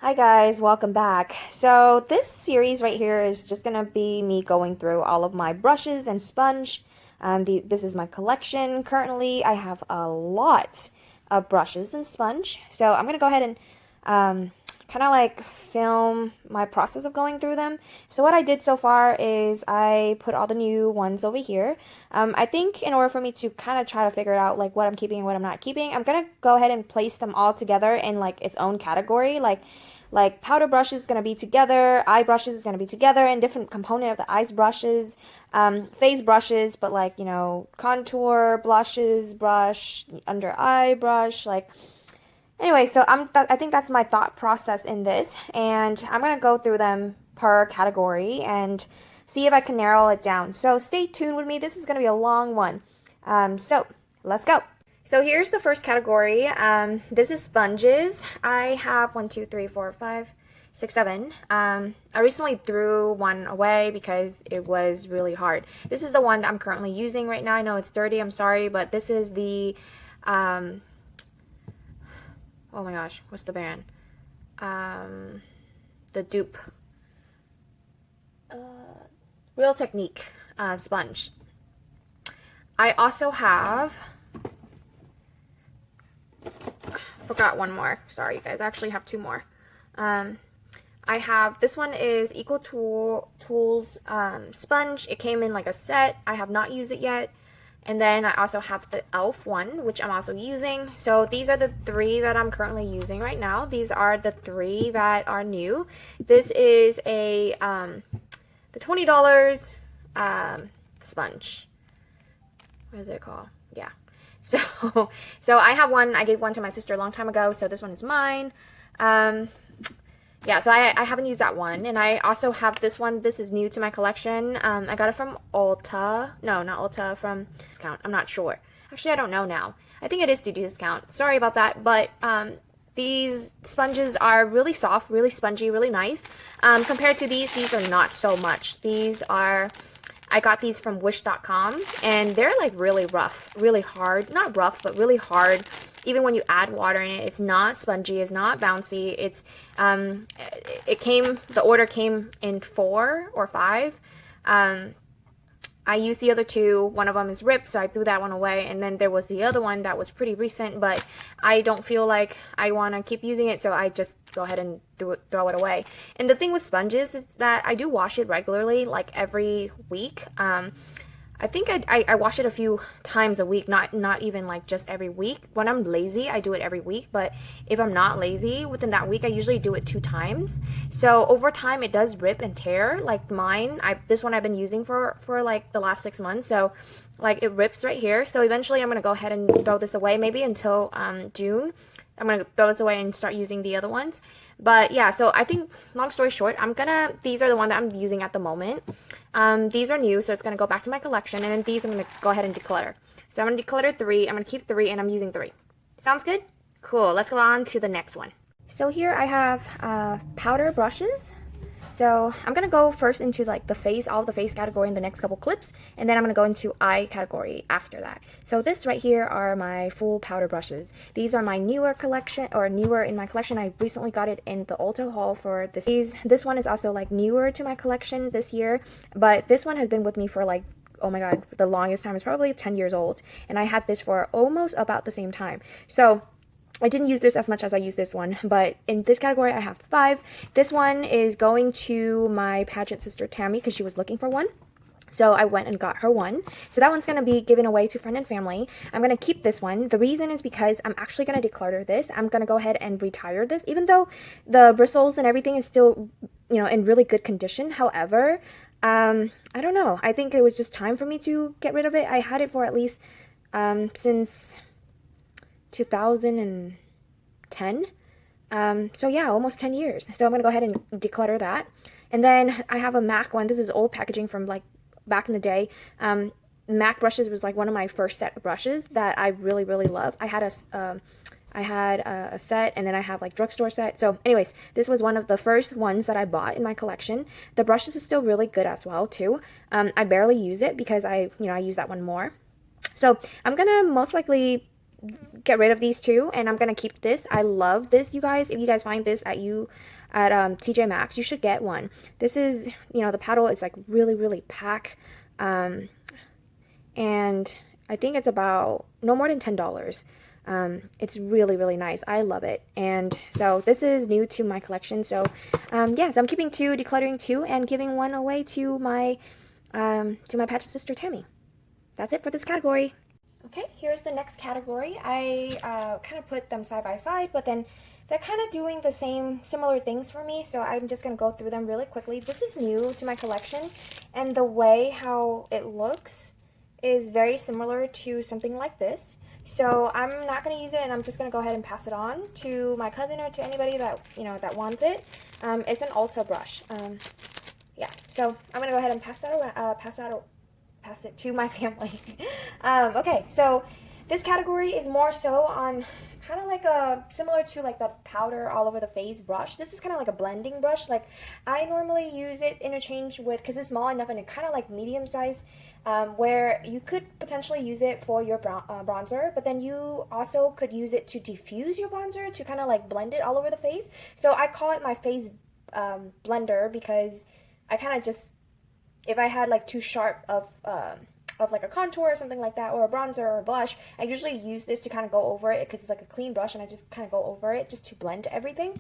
Hi guys, welcome back. So this series right here is just gonna be me going through all of my brushes and sponge. This is my collection. Currently, I have a lot of brushes and sponge. So I'm gonna go ahead and kind of like film my process of going through them. So what I did so far is I put all the new ones over here. I think in order for me to kind of try to figure out like what I'm keeping and what I'm not keeping, I'm gonna go ahead and place them all together in like its own category. Like powder brush is going to be together, eye brushes is going to be together, and different component of the eyes brushes, face brushes, but like, you know, contour, blushes, brush, under eye brush, like, anyway, so I think that's my thought process in this, and I'm going to go through them per category and see if I can narrow it down. So stay tuned with me. This is going to be a long one. So let's go. So here's the first category. This is sponges. I have 1, 2, 3, 4, 5, 6, 7. I recently threw one away because it was really hard. This is the one that I'm currently using right now. I know it's dirty, I'm sorry, but this is the, oh my gosh, what's the brand? The dupe. Real Technique sponge. I also have, forgot one more. Sorry, you guys. I actually have two more. I have, this one is Tools sponge. It came in like a set. I have not used it yet. And then I also have the e.l.f. one, which I'm also using. So these are the three that I'm currently using right now. These are the three that are new. This is a the $20 sponge. What is it called? Yeah. So I have one. I gave one to my sister a long time ago, so this one is mine. Yeah, so I haven't used that one. And I also have this one. This is new to my collection. I got it from Ulta. No, not Ulta, from discount. I'm not sure. Actually, I don't know now. I think it is due to discount. Sorry about that, but these sponges are really soft, really spongy, really nice. Compared to these are not so much. These are, I got these from wish.com, and they're like really rough, really hard. Not rough, but really hard. Even when you add water in it, it's not spongy, it's not bouncy. It's the order came in 4 or 5. I used the other two. One of them is ripped, so I threw that one away. And then there was the other one that was pretty recent, but I don't feel like I want to keep using it, so I just go ahead and throw it away. And the thing with sponges is that I do wash it regularly, like every week. I think I wash it a few times a week, not even like just every week. When I'm lazy, I do it every week, but if I'm not lazy, within that week, I usually do it 2 times. So over time, it does rip and tear. Like mine, this one I've been using for like the last 6 months, so like it rips right here. So eventually, I'm gonna go ahead and throw this away, maybe until June. I'm gonna throw this away and start using the other ones. But yeah, so I think, long story short, these are the one that I'm using at the moment. These are new, so it's going to go back to my collection. And then these I'm going to go ahead and declutter. So I'm going to declutter 3. I'm going to keep 3, and I'm using 3. Sounds good? Cool. Let's go on to the next one. So here I have powder brushes. So I'm going to go first into like all of the face category in the next couple clips, and then I'm going to go into eye category after that. So this right here are my full powder brushes. These are my newer collection, or newer in my collection. I recently got it in the Ulta haul for this. This one is also like newer to my collection this year, but this one has been with me for like, oh my god, for the longest time. It's probably 10 years old, and I had this for almost about the same time. So I didn't use this as much as I use this one, but in this category I have 5. This one is going to my pageant sister Tammy because she was looking for one. So I went and got her one. So that one's going to be given away to friend and family. I'm going to keep this one. The reason is because I'm actually going to declutter this. I'm going to go ahead and retire this, even though the bristles and everything is still, you know, in really good condition. However, I don't know. I think it was just time for me to get rid of it. I had it for at least since 2010. So yeah, almost 10 years. So I'm gonna go ahead and declutter that. And then I have a MAC one. This is old packaging from like back in the day. MAC brushes was like one of my first set of brushes that I really love. I had a set, and then I have like drugstore set. So anyways, this was one of the first ones that I bought in my collection. The brushes is still really good as well too. I barely use it because I use that one more. So I'm gonna most likely get rid of these two, and I'm gonna keep this. I love this, you guys. If you guys find this at TJ Maxx, you should get one. This is, you know, the paddle is like really, really pack, and I think it's about no more than $10. It's really, really nice. I love it. And so this is new to my collection. So yeah, so I'm keeping two, decluttering two, and giving one away to my pageant sister Tammy. That's it for this category. Okay, here's the next category. I kind of put them side by side, but then they're kind of doing the similar things for me, so I'm just going to go through them really quickly. This is new to my collection, and the way how it looks is very similar to something like this. So I'm not going to use it, and I'm just going to go ahead and pass it on to my cousin or to anybody that, you know, that wants it. It's an Ulta brush. Yeah, so I'm going to go ahead and pass it to my family. Okay, so this category is more so on kind of like similar to like the powder all over the face brush. This is kind of like a blending brush. Like I normally use it interchange with, because it's small enough and it's kind of like medium size, where you could potentially use it for your bronzer, but then you also could use it to diffuse your bronzer, to kind of like blend it all over the face. So I call it my face blender, because I kind of just, if I had like too sharp of like a contour or something like that, or a bronzer or a blush, I usually use this to kind of go over it, because it's like a clean brush, and I just kind of go over it just to blend everything.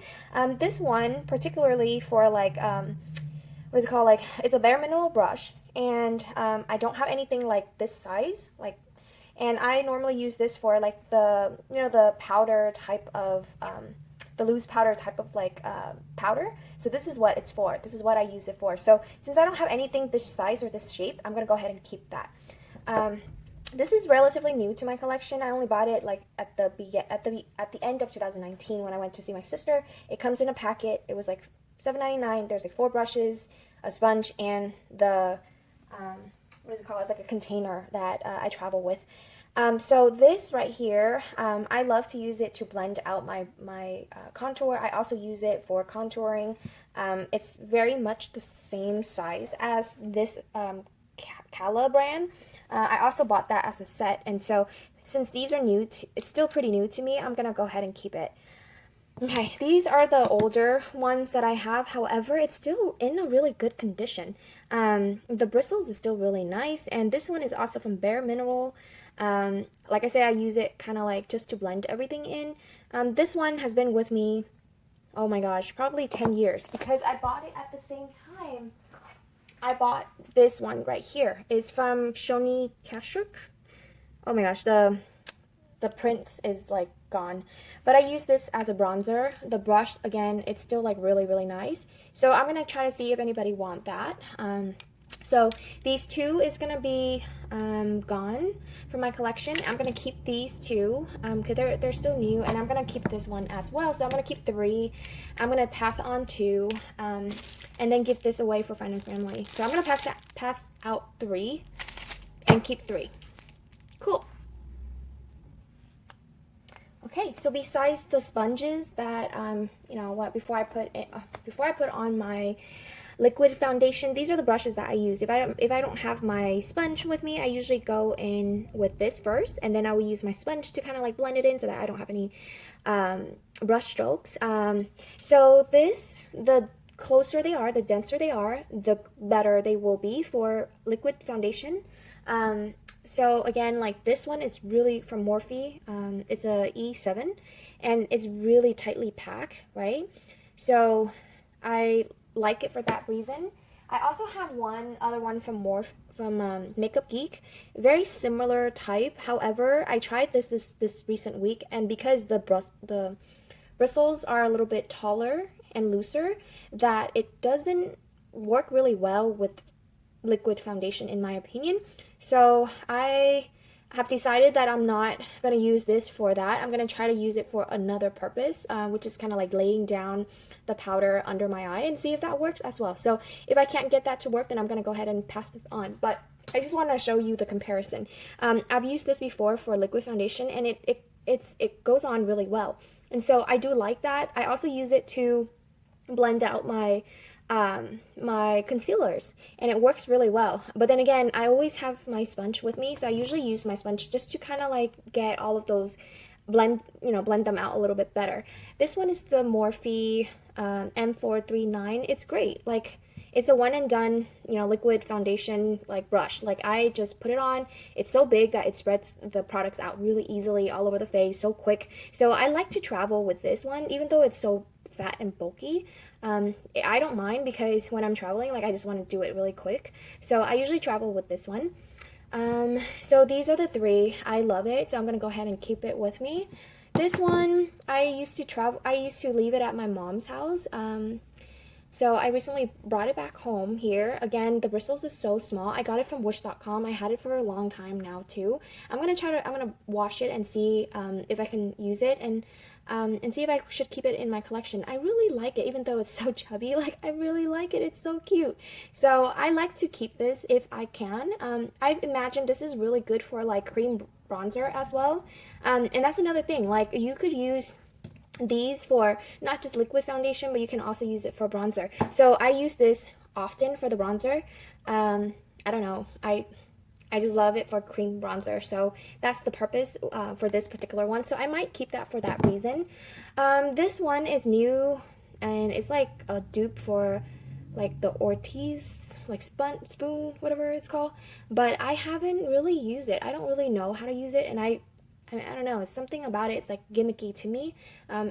This one particularly for like what is it called, like it's a bare mineral brush, and I don't have anything like this size, like, and I normally use this for like the, you know, the powder type of the loose powder type of like powder. So this is what it's for. This is what I use it for. So since I don't have anything this size or this shape, I'm gonna go ahead and keep that. This is relatively new to my collection. I only bought it like at the end of 2019 when I went to see my sister. It comes in a packet. It was like $7.99. There's like 4 brushes, a sponge, and the what is it called? It's like a container that I travel with. So this right here, I love to use it to blend out my contour. I also use it for contouring. It's very much the same size as this Kala brand. I also bought that as a set, and so since these are new, it's still pretty new to me, I'm gonna go ahead and keep it. Okay, these are the older ones that I have. However, it's still in a really good condition. The bristles is still really nice, and this one is also from Bare Mineral. Like I said, I use it kind of like just to blend everything in. This one has been with me, oh my gosh, probably 10 years, because I bought it at the same time. I bought this one right here. It's from Shoni Kashuk. Oh my gosh, the print is like gone, but I use this as a bronzer. The brush, again, it's still like really, really nice. So I'm gonna try to see if anybody want that. So these two is gonna be gone from my collection. I'm gonna keep these two because they're still new, and I'm gonna keep this one as well. So I'm gonna keep 3. I'm gonna pass on 2, and then give this away for friends and family. So I'm gonna pass out 3 and keep 3. Cool. Okay, so besides the sponges that you know what, before I put on my liquid foundation, these are the brushes that I use. If I don't have my sponge with me, I usually go in with this first, and then I will use my sponge to kind of like blend it in so that I don't have any brush strokes. So the closer they are, the denser they are, the better they will be for liquid foundation. So again, like this one is really from Morphe. It's a E7, and it's really tightly packed, right? So I like it for that reason. I also have one other one from Makeup Geek, very similar type. However, I tried this recent week, and because the bristles are a little bit taller and looser, that it doesn't work really well with liquid foundation, in my opinion. So I have decided that I'm not going to use this for that. I'm going to try to use it for another purpose, which is kind of like laying down the powder under my eye, and see if that works as well. So if I can't get that to work, then I'm going to go ahead and pass this on. But I just want to show you the comparison. I've used this before for liquid foundation, and it goes on really well. And so I do like that. I also use it to blend out my my concealers, and it works really well. But then again, I always have my sponge with me, so I usually use my sponge just to kind of like get all of those blend them out a little bit better. This one is the Morphe M439. It's great. Like, it's a one and done, liquid foundation like brush. Like, I just put it on. It's so big that it spreads the products out really easily all over the face, so quick. So I like to travel with this one, even though it's so fat and bulky. I don't mind, because when I'm traveling, like, I just want to do it really quick. So I usually travel with this one. So these are the three. I love it, so I'm gonna go ahead and keep it with me. This one, I used to leave it at my mom's house. So I recently brought it back home here. Again, the bristles is so small. I got it from wish.com. I had it for a long time now too. I'm gonna wash it and see if I can use it, and see if I should keep it in my collection. I really like it, even though it's so chubby. Like, I really like it. It's so cute. So I like to keep this if I can. I've imagined this is really good for like cream bronzer as well. And that's another thing. Like, you could use these for not just liquid foundation, but you can also use it for bronzer. So I use this often for the bronzer. I don't know. I just love it for cream bronzer, so that's the purpose for this particular one. So I might keep that for that reason. This one is new, and it's like a dupe for like the Ortiz, like spoon, whatever it's called. But I haven't really used it. I don't really know how to use it, and I don't know. It's something about it. It's like gimmicky to me.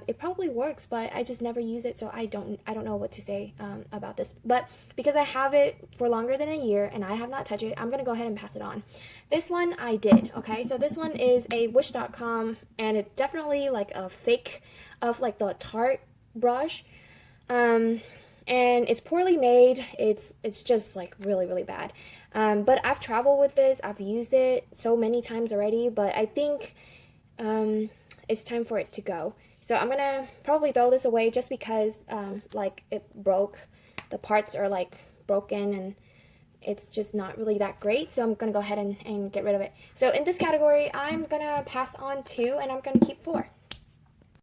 It probably works, but I just never use it, so I don't know what to say about this. But because I have it for longer than a year and I have not touched it, I'm gonna go ahead and pass it on. This one I did. Okay, so this one is a wish.com, and it's definitely like a fake of like the Tarte brush. And it's poorly made. It's just like really bad. But I've traveled with this. I've used it so many times already, but I think it's time for it to go. So I'm gonna probably throw this away, just because like it broke. The parts are like broken, and it's just not really that great. So I'm gonna go ahead and get rid of it. So in this category, I'm gonna pass on 2, and I'm gonna keep 4.